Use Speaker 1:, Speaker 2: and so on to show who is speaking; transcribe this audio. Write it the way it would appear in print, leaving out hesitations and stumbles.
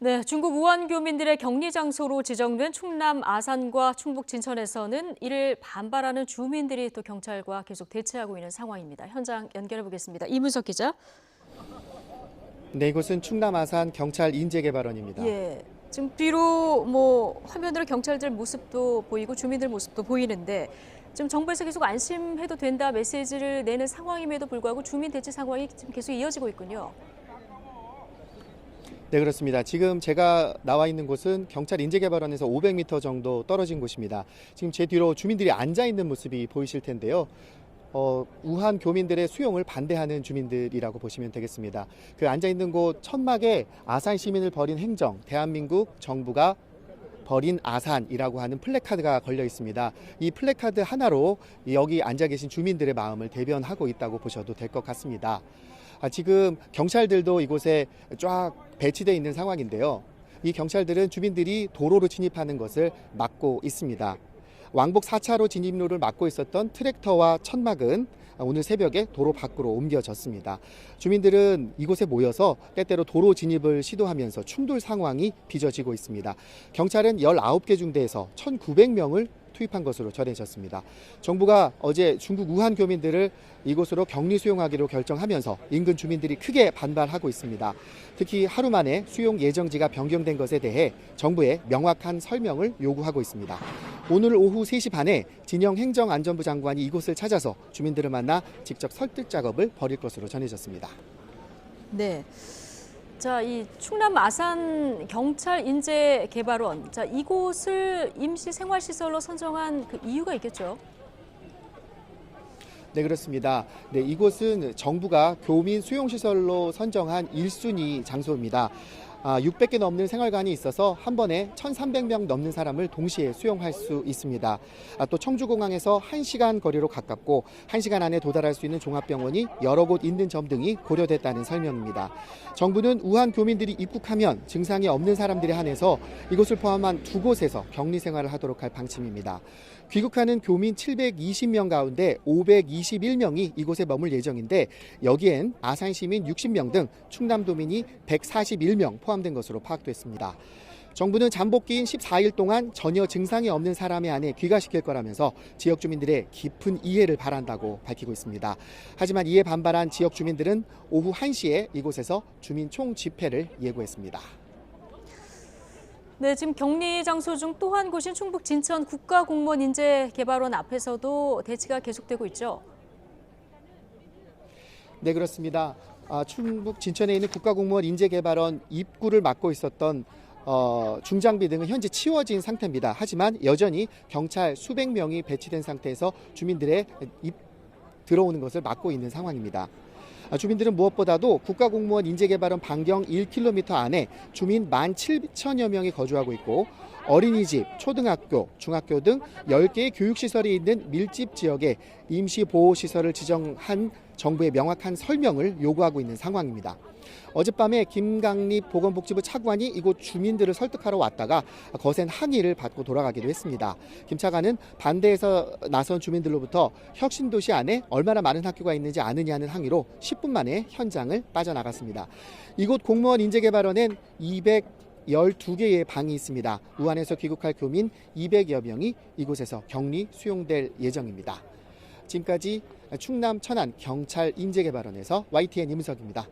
Speaker 1: 네, 중국 우한 교민들의 격리 장소로 지정된 충남 아산과 충북 진천에서는 이를 반발하는 주민들이 또 경찰과 계속 대치하고 있는 상황입니다. 현장 연결해 보겠습니다. 이문석 기자.
Speaker 2: 네, 이곳은 충남 아산 경찰 인재개발원입니다.
Speaker 1: 예, 지금 뒤로 화면으로 경찰들 모습도 보이고 주민들 모습도 보이는데 지금 정부에서 계속 안심해도 된다 메시지를 내는 상황임에도 불구하고 주민 대치 상황이 지금 계속 이어지고 있군요.
Speaker 2: 네, 그렇습니다. 지금 제가 나와 있는 곳은 경찰 인재개발원에서 500m 정도 떨어진 곳입니다. 지금 제 뒤로 주민들이 앉아 있는 모습이 보이실 텐데요. 우한 교민들의 수용을 반대하는 주민들이라고 보시면 되겠습니다. 그 앉아 있는 곳 천막에 아산 시민을 버린 행정, 대한민국 정부가 버린 아산이라고 하는 플래카드가 걸려 있습니다. 이 플래카드 하나로 여기 앉아 계신 주민들의 마음을 대변하고 있다고 보셔도 될 것 같습니다. 지금 경찰들도 이곳에 쫙 배치되어 있는 상황인데요. 이 경찰들은 주민들이 도로로 진입하는 것을 막고 있습니다. 왕복 4차로 진입로를 막고 있었던 트랙터와 천막은 오늘 새벽에 도로 밖으로 옮겨졌습니다. 주민들은 이곳에 모여서 때때로 도로 진입을 시도하면서 충돌 상황이 빚어지고 있습니다. 경찰은 19개 중대에서 1,900명을 투입한 것으로 전해졌습니다. 정부가 어제 중국 우한 교민들을 이곳으로 격리 수용하기로 결정하면서 인근 주민들이 크게 반발하고 있습니다. 특히 하루 만에 수용 예정지가 변경된 것에 대해 정부에 명확한 설명을 요구하고 있습니다. 오늘 오후 3시 반에 진영 행정안전부 장관이 이곳을 찾아서 주민들을 만나 직접 설득 작업을 벌일 것으로 전해졌습니다.
Speaker 1: 네. 자, 이 충남 아산 경찰 인재개발원, 자, 이곳을 임시 생활시설로 선정한 그 이유가 있겠죠?
Speaker 2: 네, 그렇습니다. 네, 이곳은 정부가 교민 수용시설로 선정한 1순위 장소입니다. 600개 넘는 생활관이 있어서 한 번에 1,300명 넘는 사람을 동시에 수용할 수 있습니다. 또 청주공항에서 1시간 거리로 가깝고 1시간 안에 도달할 수 있는 종합병원이 여러 곳 있는 점 등이 고려됐다는 설명입니다. 정부는 우한 교민들이 입국하면 증상이 없는 사람들에 한해서 이곳을 포함한 2곳에서 격리 생활을 하도록 할 방침입니다. 귀국하는 교민 720명 가운데 521명이 이곳에 머물 예정인데 여기엔 아산 시민 60명 등 충남도민이 141명 포함된 것으로 파악됐습니다. 정부는 잠복기인 14일 동안 전혀 증상이 없는 사람에 한해 귀가시킬 거라면서 지역 주민들의 깊은 이해를 바란다고 밝히고 있습니다. 하지만 이에 반발한 지역 주민들은 오후 1시에 이곳에서 주민 총집회를 예고했습니다.
Speaker 1: 네, 지금 격리 장소 중 또 한 곳인 충북 진천 국가공무원 인재개발원 앞에서도 대치가 계속되고 있죠.
Speaker 2: 네, 그렇습니다. 충북 진천에 있는 국가공무원 인재개발원 입구를 막고 있었던 중장비 등은 현재 치워진 상태입니다. 하지만 여전히 경찰 수백 명이 배치된 상태에서 주민들의 들어오는 것을 막고 있는 상황입니다. 주민들은 무엇보다도 국가공무원 인재개발원 반경 1km 안에 주민 17,000여 명이 거주하고 있고 어린이집, 초등학교, 중학교 등 10개의 교육시설이 있는 밀집 지역에 임시보호시설을 지정한 정부의 명확한 설명을 요구하고 있는 상황입니다. 어젯밤에 김강립 보건복지부 차관이 이곳 주민들을 설득하러 왔다가 거센 항의를 받고 돌아가기도 했습니다. 김 차관은 반대에서 나선 주민들로부터 혁신도시 안에 얼마나 많은 학교가 있는지 아느냐는 항의로 10분 만에 현장을 빠져나갔습니다. 이곳 공무원 인재개발원엔 212개의 방이 있습니다. 우한에서 귀국할 교민 200여 명이 이곳에서 격리 수용될 예정입니다. 지금까지 충남 천안 경찰 인재개발원에서 YTN 이문석입니다.